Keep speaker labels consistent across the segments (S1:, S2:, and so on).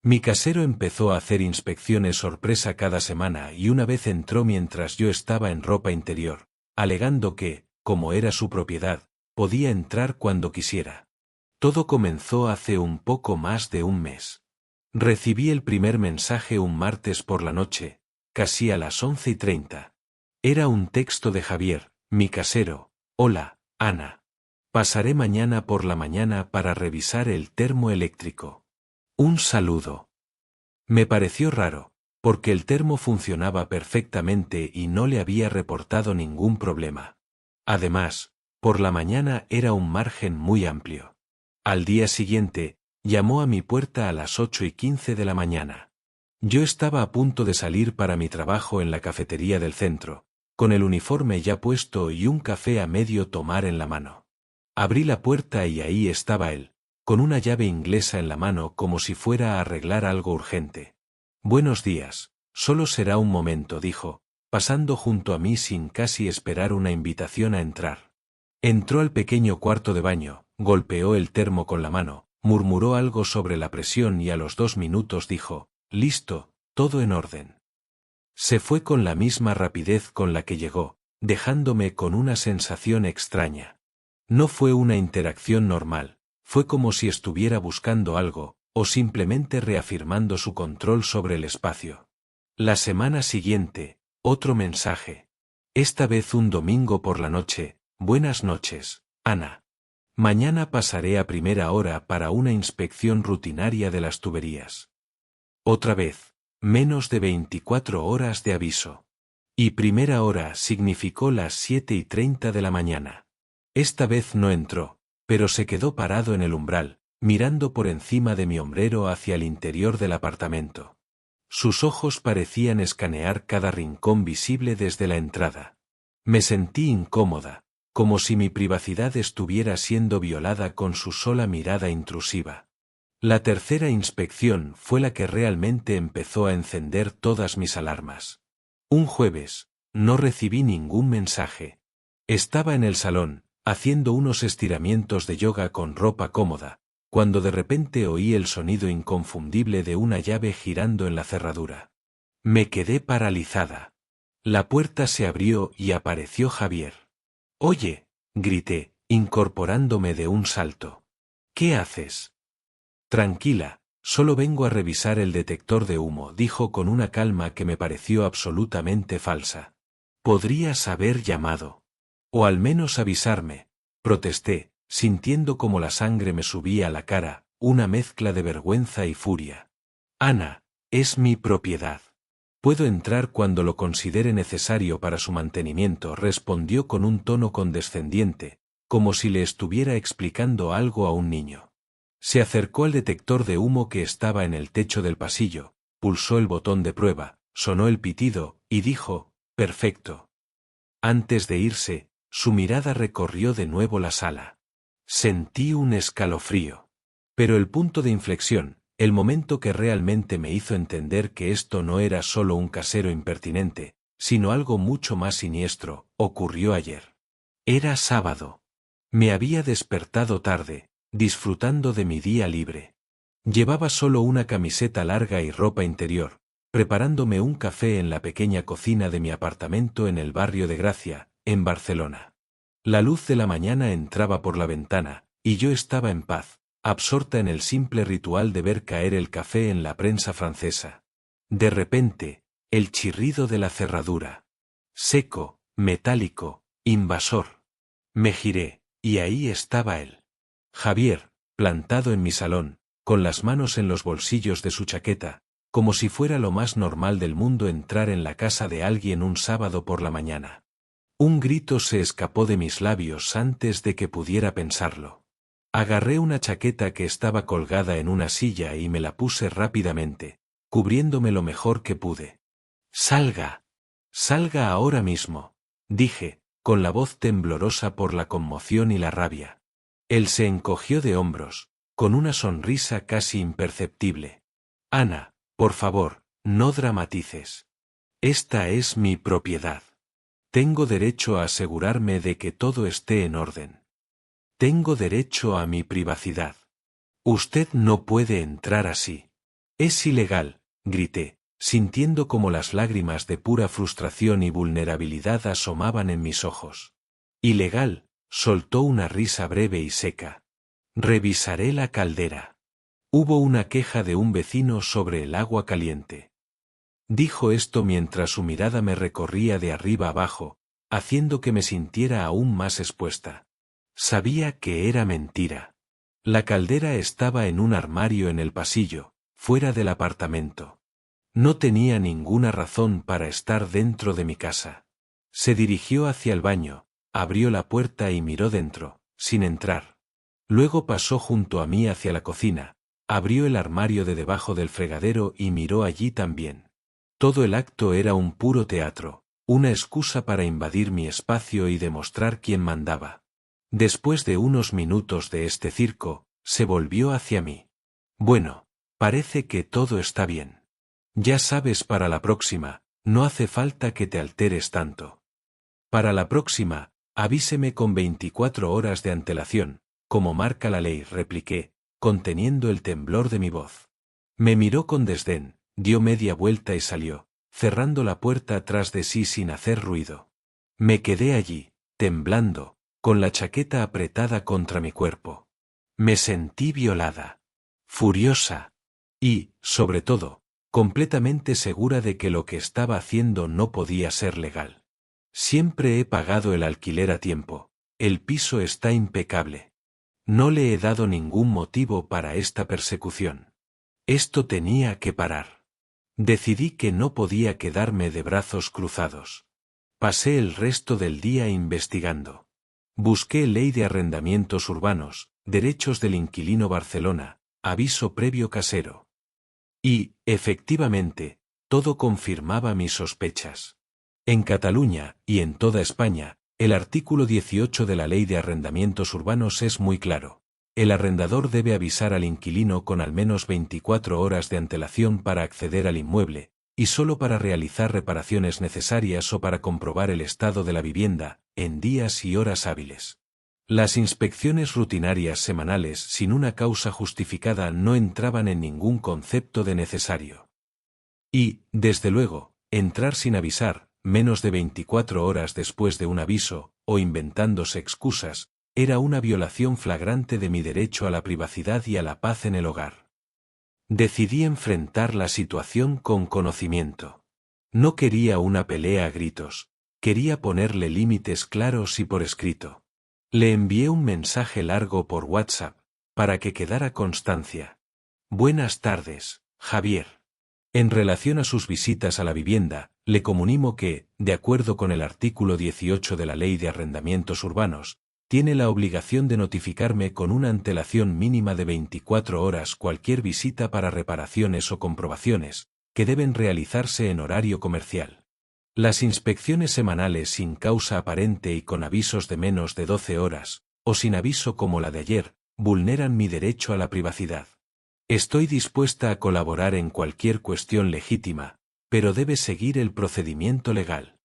S1: Mi casero empezó a hacer inspecciones sorpresa cada semana y una vez entró mientras yo estaba en ropa interior, alegando que, como era su propiedad, podía entrar cuando quisiera. Todo comenzó hace un poco más de un mes. Recibí el primer mensaje un martes por la noche, casi a las 11:30. Era un texto de Javier, mi casero. Hola, Ana. Pasaré mañana por la mañana para revisar el termo eléctrico. Un saludo. Me pareció raro, porque el termo funcionaba perfectamente y no le había reportado ningún problema. Además, por la mañana era un margen muy amplio. Al día siguiente, llamó a mi puerta a las 8:15 de la mañana. Yo estaba a punto de salir para mi trabajo en la cafetería del centro, con el uniforme ya puesto y un café a medio tomar en la mano. Abrí la puerta y ahí estaba él, con una llave inglesa en la mano como si fuera a arreglar algo urgente. Buenos días, solo será un momento, dijo, pasando junto a mí sin casi esperar una invitación a entrar. Entró al pequeño cuarto de baño, golpeó el termo con la mano, murmuró algo sobre la presión y a los 2 minutos dijo, listo, todo en orden. Se fue con la misma rapidez con la que llegó, dejándome con una sensación extraña. No fue una interacción normal, fue como si estuviera buscando algo, o simplemente reafirmando su control sobre el espacio. La semana siguiente, otro mensaje. Esta vez un domingo por la noche. Buenas noches, Ana. Mañana pasaré a primera hora para una inspección rutinaria de las tuberías. Otra vez, menos de 24 horas de aviso. Y primera hora significó las 7:30 de la mañana. Esta vez no entró, pero se quedó parado en el umbral, mirando por encima de mi hombrero hacia el interior del apartamento. Sus ojos parecían escanear cada rincón visible desde la entrada. Me sentí incómoda, como si mi privacidad estuviera siendo violada con su sola mirada intrusiva. La tercera inspección fue la que realmente empezó a encender todas mis alarmas. Un jueves, no recibí ningún mensaje. Estaba en el salón, haciendo unos estiramientos de yoga con ropa cómoda, cuando de repente oí el sonido inconfundible de una llave girando en la cerradura. Me quedé paralizada. La puerta se abrió y apareció Javier. «Oye», grité, incorporándome de un salto. «¿Qué haces?» «Tranquila, solo vengo a revisar el detector de humo», dijo con una calma que me pareció absolutamente falsa. «Podrías haber llamado. O al menos avisarme», protesté, sintiendo como la sangre me subía a la cara, una mezcla de vergüenza y furia. «Ana, es mi propiedad. Puedo entrar cuando lo considere necesario para su mantenimiento», respondió con un tono condescendiente, como si le estuviera explicando algo a un niño. Se acercó al detector de humo que estaba en el techo del pasillo, pulsó el botón de prueba, sonó el pitido, y dijo, «Perfecto». Antes de irse, su mirada recorrió de nuevo la sala. Sentí un escalofrío. Pero el punto de inflexión, el momento que realmente me hizo entender que esto no era solo un casero impertinente, sino algo mucho más siniestro, ocurrió ayer. Era sábado. Me había despertado tarde, disfrutando de mi día libre. Llevaba solo una camiseta larga y ropa interior, preparándome un café en la pequeña cocina de mi apartamento en el barrio de Gracia, en Barcelona. La luz de la mañana entraba por la ventana, y yo estaba en paz, absorta en el simple ritual de ver caer el café en la prensa francesa. De repente, el chirrido de la cerradura. Seco, metálico, invasor. Me giré, y ahí estaba él. Javier, plantado en mi salón, con las manos en los bolsillos de su chaqueta, como si fuera lo más normal del mundo entrar en la casa de alguien un sábado por la mañana. Un grito se escapó de mis labios antes de que pudiera pensarlo. Agarré una chaqueta que estaba colgada en una silla y me la puse rápidamente, cubriéndome lo mejor que pude. «Salga. Salga ahora mismo», dije, con la voz temblorosa por la conmoción y la rabia. Él se encogió de hombros, con una sonrisa casi imperceptible. «Ana, por favor, no dramatices. Esta es mi propiedad. Tengo derecho a asegurarme de que todo esté en orden. Tengo derecho a mi privacidad. Usted no puede entrar así». Es ilegal, grité, sintiendo como las lágrimas de pura frustración y vulnerabilidad asomaban en mis ojos. Ilegal, soltó una risa breve y seca. Revisaré la caldera. Hubo una queja de un vecino sobre el agua caliente. Dijo esto mientras su mirada me recorría de arriba abajo, haciendo que me sintiera aún más expuesta. Sabía que era mentira. La caldera estaba en un armario en el pasillo, fuera del apartamento. No tenía ninguna razón para estar dentro de mi casa. Se dirigió hacia el baño, abrió la puerta y miró dentro, sin entrar. Luego pasó junto a mí hacia la cocina, abrió el armario de debajo del fregadero y miró allí también. Todo el acto era un puro teatro, una excusa para invadir mi espacio y demostrar quién mandaba. Después de unos minutos de este circo, se volvió hacia mí. Bueno, parece que todo está bien. Ya sabes, para la próxima, no hace falta que te alteres tanto. Para la próxima, avíseme con 24 horas de antelación, como marca la ley, repliqué, conteniendo el temblor de mi voz. Me miró con desdén, dio media vuelta y salió, cerrando la puerta tras de sí sin hacer ruido. Me quedé allí, temblando, con la chaqueta apretada contra mi cuerpo. Me sentí violada, furiosa y, sobre todo, completamente segura de que lo que estaba haciendo no podía ser legal. Siempre he pagado el alquiler a tiempo, el piso está impecable. No le he dado ningún motivo para esta persecución. Esto tenía que parar. Decidí que no podía quedarme de brazos cruzados. Pasé el resto del día investigando. Busqué ley de arrendamientos urbanos, derechos del inquilino Barcelona, aviso previo casero. Y, efectivamente, todo confirmaba mis sospechas. En Cataluña, y en toda España, el artículo 18 de la Ley de Arrendamientos Urbanos es muy claro. El arrendador debe avisar al inquilino con al menos 24 horas de antelación para acceder al inmueble, y solo para realizar reparaciones necesarias o para comprobar el estado de la vivienda, en días y horas hábiles. Las inspecciones rutinarias semanales sin una causa justificada no entraban en ningún concepto de necesario. Y, desde luego, entrar sin avisar, menos de 24 horas después de un aviso, o inventándose excusas, era una violación flagrante de mi derecho a la privacidad y a la paz en el hogar. Decidí enfrentar la situación con conocimiento. No quería una pelea a gritos, quería ponerle límites claros y por escrito. Le envié un mensaje largo por WhatsApp, para que quedara constancia. Buenas tardes, Javier. En relación a sus visitas a la vivienda, le comunico que, de acuerdo con el artículo 18 de la Ley de Arrendamientos Urbanos, tiene la obligación de notificarme con una antelación mínima de 24 horas cualquier visita para reparaciones o comprobaciones, que deben realizarse en horario comercial. Las inspecciones semanales sin causa aparente y con avisos de menos de 12 horas, o sin aviso como la de ayer, vulneran mi derecho a la privacidad. Estoy dispuesta a colaborar en cualquier cuestión legítima, pero debe seguir el procedimiento legal.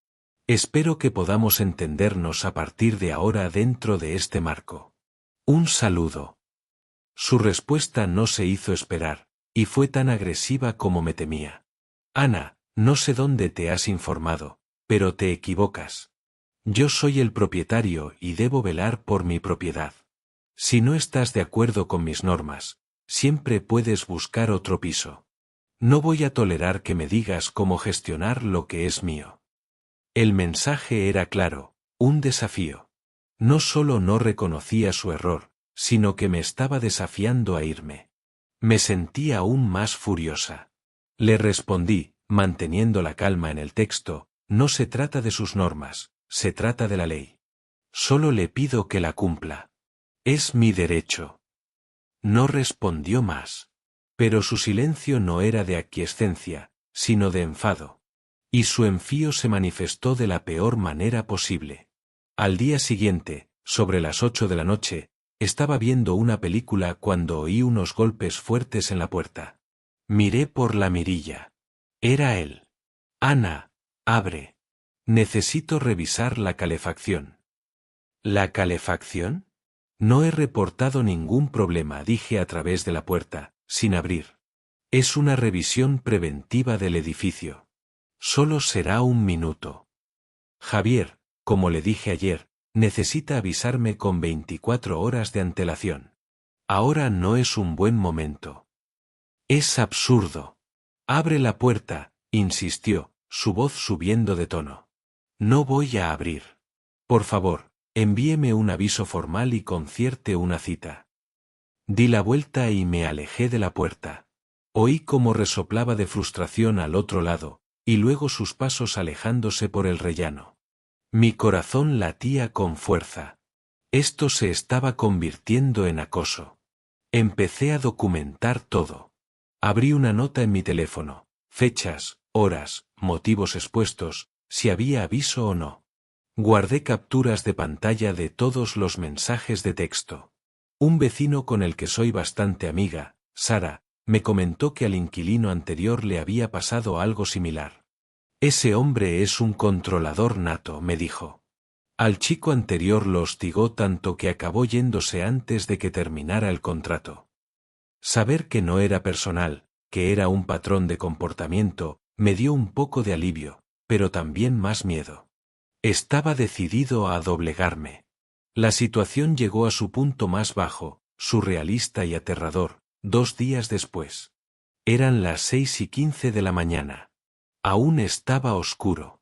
S1: Espero que podamos entendernos a partir de ahora dentro de este marco. Un saludo. Su respuesta no se hizo esperar, y fue tan agresiva como me temía. Ana, no sé dónde te has informado, pero te equivocas. Yo soy el propietario y debo velar por mi propiedad. Si no estás de acuerdo con mis normas, siempre puedes buscar otro piso. No voy a tolerar que me digas cómo gestionar lo que es mío. El mensaje era claro, un desafío. No solo no reconocía su error, sino que me estaba desafiando a irme. Me sentí aún más furiosa. Le respondí, manteniendo la calma en el texto, no se trata de sus normas, se trata de la ley. Solo le pido que la cumpla. Es mi derecho. No respondió más. Pero su silencio no era de aquiescencia, sino de enfado. Y su enfío se manifestó de la peor manera posible. Al día siguiente, sobre las 8 de la noche, estaba viendo una película cuando oí unos golpes fuertes en la puerta. Miré por la mirilla. Era él. Ana, abre. Necesito revisar la calefacción. ¿La calefacción? No he reportado ningún problema, dije a través de la puerta, sin abrir. Es una revisión preventiva del edificio. Solo será 1 minuto. Javier, como le dije ayer, necesita avisarme con 24 horas de antelación. Ahora no es un buen momento. Es absurdo. Abre la puerta, insistió, su voz subiendo de tono. No voy a abrir. Por favor, envíeme un aviso formal y concierte una cita. Di la vuelta y me alejé de la puerta. Oí cómo resoplaba de frustración al otro lado, y luego sus pasos alejándose por el rellano. Mi corazón latía con fuerza. Esto se estaba convirtiendo en acoso. Empecé a documentar todo. Abrí una nota en mi teléfono, fechas, horas, motivos expuestos, si había aviso o no. Guardé capturas de pantalla de todos los mensajes de texto. Un vecino con el que soy bastante amiga, Sara, me comentó que al inquilino anterior le había pasado algo similar. Ese hombre es un controlador nato, me dijo. Al chico anterior lo hostigó tanto que acabó yéndose antes de que terminara el contrato. Saber que no era personal, que era un patrón de comportamiento, me dio un poco de alivio, pero también más miedo. Estaba decidido a doblegarme. La situación llegó a su punto más bajo, surrealista y aterrador, 2 días después. Eran las 6:15 de la mañana. Aún estaba oscuro.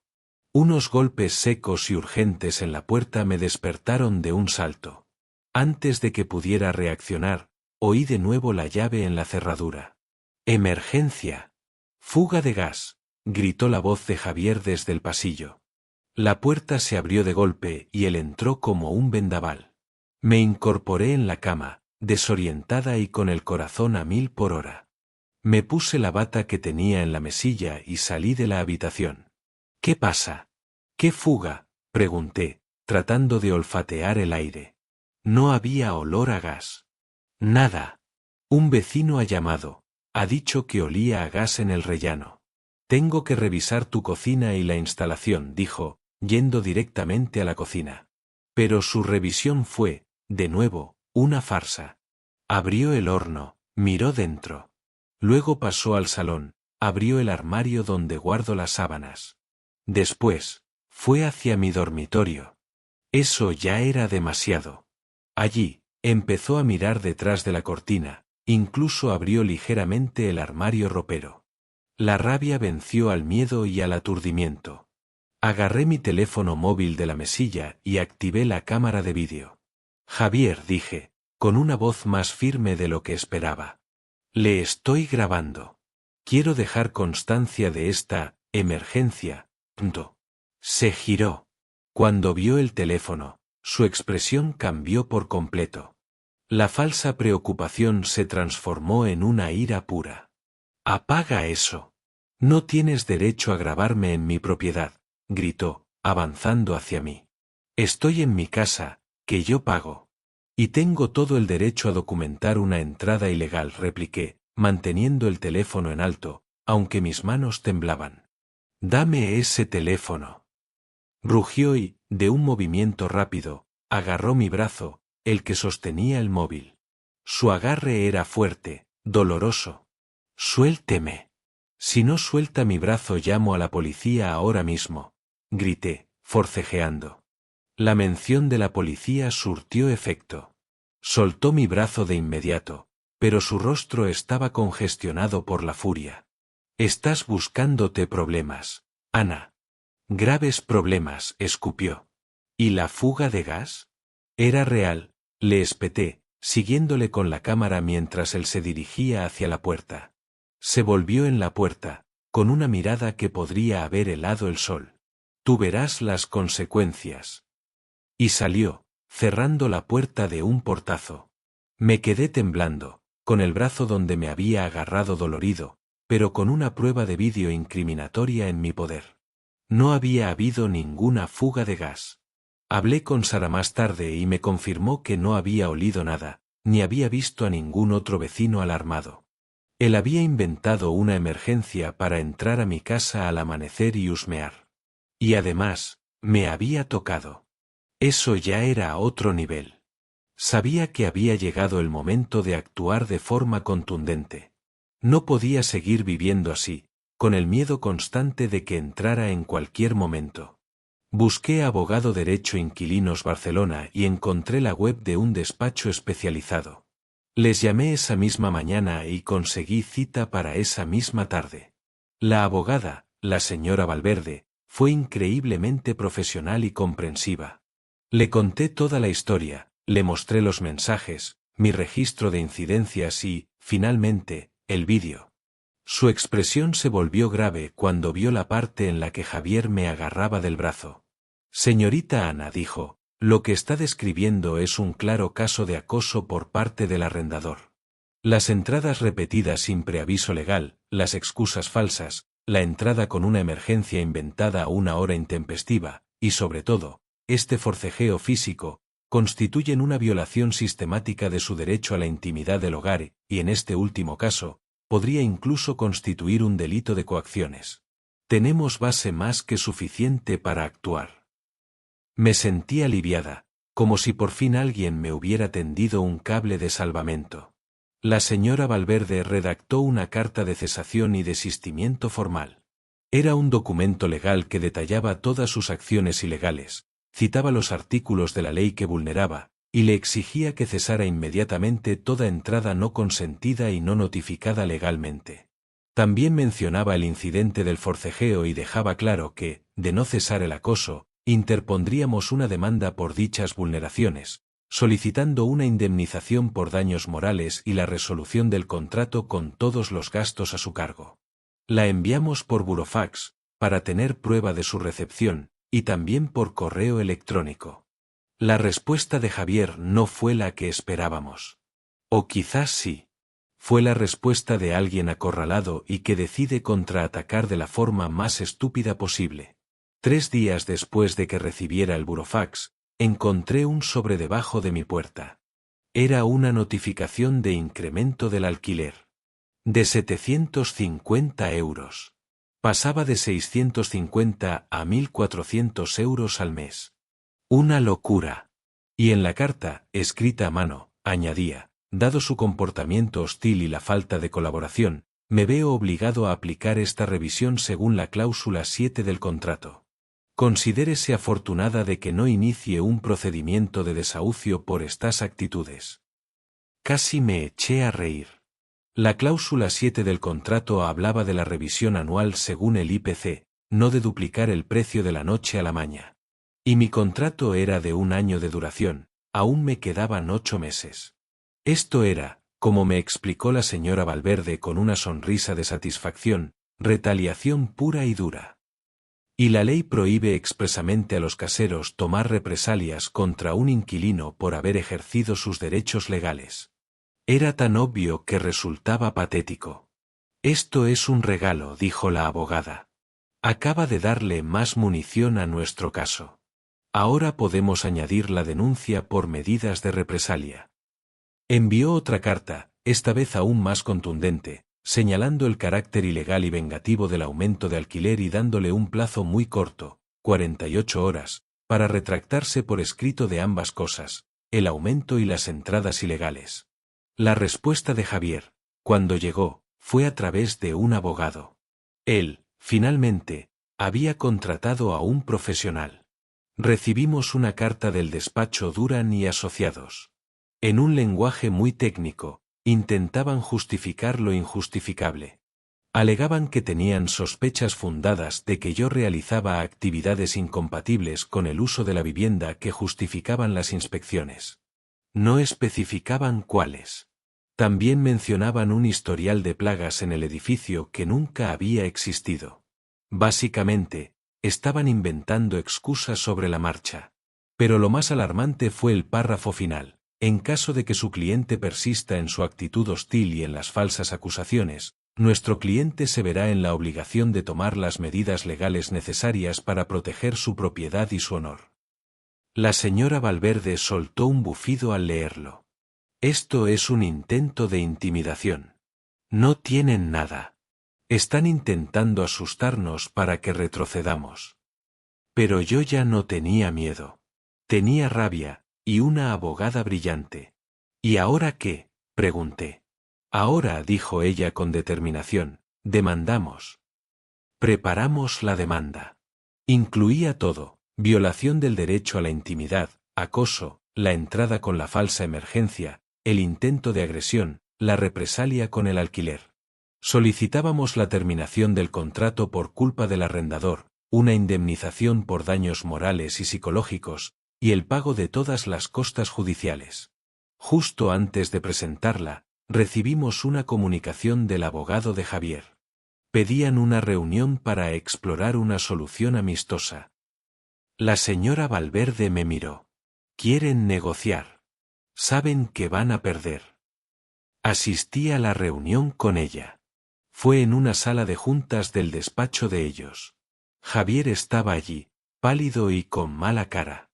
S1: Unos golpes secos y urgentes en la puerta me despertaron de un salto. Antes de que pudiera reaccionar, oí de nuevo la llave en la cerradura. ¡Emergencia! ¡Fuga de gas!, gritó la voz de Javier desde el pasillo. La puerta se abrió de golpe y él entró como un vendaval. Me incorporé en la cama, desorientada y con el corazón a 1000 por hora. Me puse la bata que tenía en la mesilla y salí de la habitación. ¿Qué pasa? ¿Qué fuga?, pregunté, tratando de olfatear el aire. No había olor a gas. Nada. Un vecino ha llamado. Ha dicho que olía a gas en el rellano. Tengo que revisar tu cocina y la instalación, dijo, yendo directamente a la cocina. Pero su revisión fue, de nuevo, una farsa. Abrió el horno, miró dentro. Luego pasó al salón, abrió el armario donde guardo las sábanas. Después, fue hacia mi dormitorio. Eso ya era demasiado. Allí, empezó a mirar detrás de la cortina, incluso abrió ligeramente el armario ropero. La rabia venció al miedo y al aturdimiento. Agarré mi teléfono móvil de la mesilla y activé la cámara de vídeo. Javier, dije, con una voz más firme de lo que esperaba. Le estoy grabando. Quiero dejar constancia de esta emergencia. Se giró. Cuando vio el teléfono, su expresión cambió por completo. La falsa preocupación se transformó en una ira pura. «Apaga eso. No tienes derecho a grabarme en mi propiedad», gritó, avanzando hacia mí. «Estoy en mi casa, que yo pago. Y tengo todo el derecho a documentar una entrada ilegal», repliqué, manteniendo el teléfono en alto, aunque mis manos temblaban. «Dame ese teléfono». Rugió y, de un movimiento rápido, agarró mi brazo, el que sostenía el móvil. Su agarre era fuerte, doloroso. «Suélteme. Si no suelta mi brazo llamo a la policía ahora mismo», grité, forcejeando. La mención de la policía surtió efecto. Soltó mi brazo de inmediato, pero su rostro estaba congestionado por la furia. «Estás buscándote problemas, Ana». «Graves problemas», escupió. «¿Y la fuga de gas?» «Era real», le espeté, siguiéndole con la cámara mientras él se dirigía hacia la puerta. Se volvió en la puerta, con una mirada que podría haber helado el sol. «Tú verás las consecuencias». Y salió, cerrando la puerta de un portazo. Me quedé temblando, con el brazo donde me había agarrado dolorido, pero con una prueba de vídeo incriminatoria en mi poder. No había habido ninguna fuga de gas. Hablé con Sara más tarde y me confirmó que no había olido nada, ni había visto a ningún otro vecino alarmado. Él había inventado una emergencia para entrar a mi casa al amanecer y husmear. Y además, me había tocado. Eso ya era otro nivel. Sabía que había llegado el momento de actuar de forma contundente. No podía seguir viviendo así, con el miedo constante de que entrara en cualquier momento. Busqué abogado derecho inquilinos Barcelona y encontré la web de un despacho especializado. Les llamé esa misma mañana y conseguí cita para esa misma tarde. La abogada, la señora Valverde, fue increíblemente profesional y comprensiva. Le conté toda la historia, le mostré los mensajes, mi registro de incidencias y, finalmente, el vídeo. Su expresión se volvió grave cuando vio la parte en la que Javier me agarraba del brazo. Señorita Ana, dijo, lo que está describiendo es un claro caso de acoso por parte del arrendador. Las entradas repetidas sin preaviso legal, las excusas falsas, la entrada con una emergencia inventada a una hora intempestiva, y sobre todo, este forcejeo físico, constituyen una violación sistemática de su derecho a la intimidad del hogar y, en este último caso, podría incluso constituir un delito de coacciones. Tenemos base más que suficiente para actuar. Me sentí aliviada, como si por fin alguien me hubiera tendido un cable de salvamento. La señora Valverde redactó una carta de cesación y desistimiento formal. Era un documento legal que detallaba todas sus acciones ilegales, citaba los artículos de la ley que vulneraba, y le exigía que cesara inmediatamente toda entrada no consentida y no notificada legalmente. También mencionaba el incidente del forcejeo y dejaba claro que, de no cesar el acoso, interpondríamos una demanda por dichas vulneraciones, solicitando una indemnización por daños morales y la resolución del contrato con todos los gastos a su cargo. La enviamos por burofax, para tener prueba de su recepción, y también por correo electrónico. La respuesta de Javier no fue la que esperábamos. O quizás sí. Fue la respuesta de alguien acorralado y que decide contraatacar de la forma más estúpida posible. 3 días después de que recibiera el burofax, encontré un sobre debajo de mi puerta. Era una notificación de incremento del alquiler. De 750 euros. Pasaba de 650 a 1.400 euros al mes. Una locura. Y en la carta, escrita a mano, añadía, dado su comportamiento hostil y la falta de colaboración, me veo obligado a aplicar esta revisión según la cláusula 7 del contrato. Considérese afortunada de que no inicie un procedimiento de desahucio por estas actitudes. Casi me eché a reír. La cláusula 7 del contrato hablaba de la revisión anual según el IPC, no de duplicar el precio de la noche a la mañana. Y mi contrato era de 1 año de duración, aún me quedaban 8 meses. Esto era, como me explicó la señora Valverde con una sonrisa de satisfacción, retaliación pura y dura. Y la ley prohíbe expresamente a los caseros tomar represalias contra un inquilino por haber ejercido sus derechos legales. Era tan obvio que resultaba patético. Esto es un regalo, dijo la abogada. Acaba de darle más munición a nuestro caso. Ahora podemos añadir la denuncia por medidas de represalia. Envió otra carta, esta vez aún más contundente, señalando el carácter ilegal y vengativo del aumento de alquiler y dándole un plazo muy corto, 48 horas, para retractarse por escrito de ambas cosas, el aumento y las entradas ilegales. La respuesta de Javier, cuando llegó, fue a través de un abogado. Él, finalmente, había contratado a un profesional. Recibimos una carta del despacho Duran y Asociados. En un lenguaje muy técnico, intentaban justificar lo injustificable. Alegaban que tenían sospechas fundadas de que yo realizaba actividades incompatibles con el uso de la vivienda que justificaban las inspecciones. No especificaban cuáles. También mencionaban un historial de plagas en el edificio que nunca había existido. Básicamente, estaban inventando excusas sobre la marcha. Pero lo más alarmante fue el párrafo final. En caso de que su cliente persista en su actitud hostil y en las falsas acusaciones, nuestro cliente se verá en la obligación de tomar las medidas legales necesarias para proteger su propiedad y su honor. La señora Valverde soltó un bufido al leerlo. Esto es un intento de intimidación. No tienen nada. Están intentando asustarnos para que retrocedamos. Pero yo ya no tenía miedo. Tenía rabia, y una abogada brillante. ¿Y ahora qué?, pregunté. Ahora, dijo ella con determinación, demandamos. Preparamos la demanda. Incluía todo: violación del derecho a la intimidad, acoso, la entrada con la falsa emergencia, el intento de agresión, la represalia con el alquiler. Solicitábamos la terminación del contrato por culpa del arrendador, una indemnización por daños morales y psicológicos, y el pago de todas las costas judiciales. Justo antes de presentarla, recibimos una comunicación del abogado de Javier. Pedían una reunión para explorar una solución amistosa. La señora Valverde me miró. Quieren negociar. Saben que van a perder. Asistí a la reunión con ella. Fue en una sala de juntas del despacho de ellos. Javier estaba allí, pálido y con mala cara.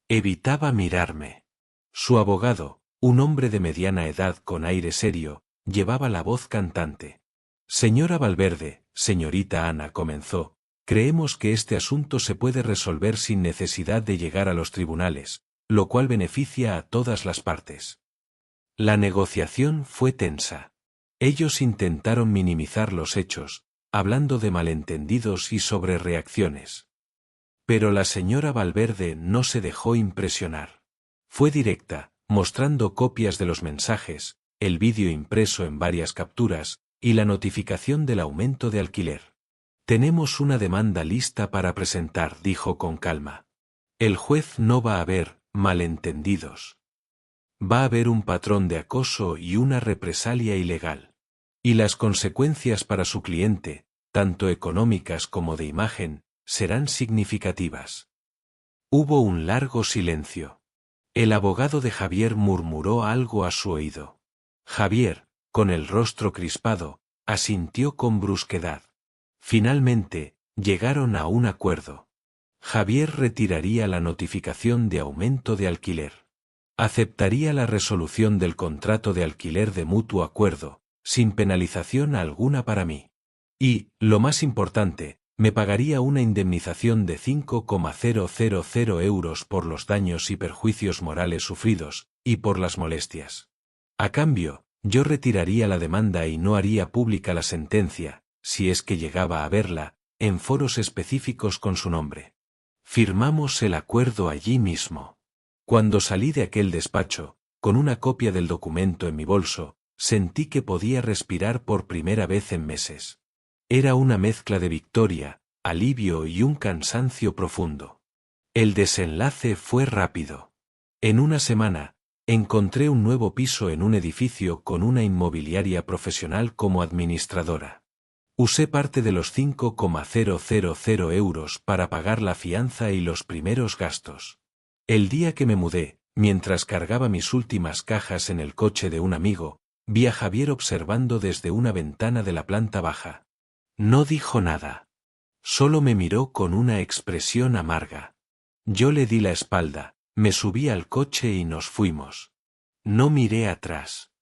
S1: Evitaba mirarme. Su abogado, un hombre de mediana edad con aire serio, llevaba la voz cantante. Señora Valverde, señorita Ana, comenzó, creemos que este asunto se puede resolver sin necesidad de llegar a los tribunales, lo cual beneficia a todas las partes. La negociación fue tensa. Ellos intentaron minimizar los hechos, hablando de malentendidos y sobrereacciones. Pero la señora Valverde no se dejó impresionar. Fue directa, mostrando copias de los mensajes, el vídeo impreso en varias capturas, y la notificación del aumento de alquiler. Tenemos una demanda lista para presentar, dijo con calma. El juez no va a ver malentendidos. Va a haber un patrón de acoso y una represalia ilegal. Y las consecuencias para su cliente, tanto económicas como de imagen, serán significativas. Hubo un largo silencio. El abogado de Javier murmuró algo a su oído. Javier, con el rostro crispado, asintió con brusquedad. Finalmente, llegaron a un acuerdo. Javier retiraría la notificación de aumento de alquiler. Aceptaría la resolución del contrato de alquiler de mutuo acuerdo, sin penalización alguna para mí. Y, lo más importante, me pagaría una indemnización de 5,000 euros por los daños y perjuicios morales sufridos, y por las molestias. A cambio, yo retiraría la demanda y no haría pública la sentencia, si es que llegaba a verla, en foros específicos con su nombre. Firmamos el acuerdo allí mismo. Cuando salí de aquel despacho, con una copia del documento en mi bolso, sentí que podía respirar por primera vez en meses. Era una mezcla de victoria, alivio y un cansancio profundo. El desenlace fue rápido. En una semana, encontré un nuevo piso en un edificio con una inmobiliaria profesional como administradora. Usé parte de los 5,000 euros para pagar la fianza y los primeros gastos. El día que me mudé, mientras cargaba mis últimas cajas en el coche de un amigo, vi a Javier observando desde una ventana de la planta baja. No dijo nada. Solo me miró con una expresión amarga. Yo le di la espalda, me subí al coche y nos fuimos. No miré atrás.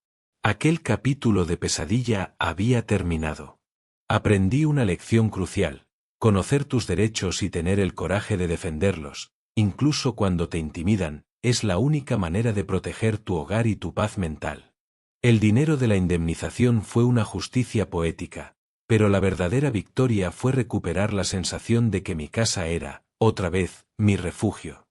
S1: Aquel capítulo de pesadilla había terminado. Aprendí una lección crucial: conocer tus derechos y tener el coraje de defenderlos, incluso cuando te intimidan, es la única manera de proteger tu hogar y tu paz mental. El dinero de la indemnización fue una justicia poética, pero la verdadera victoria fue recuperar la sensación de que mi casa era, otra vez, mi refugio.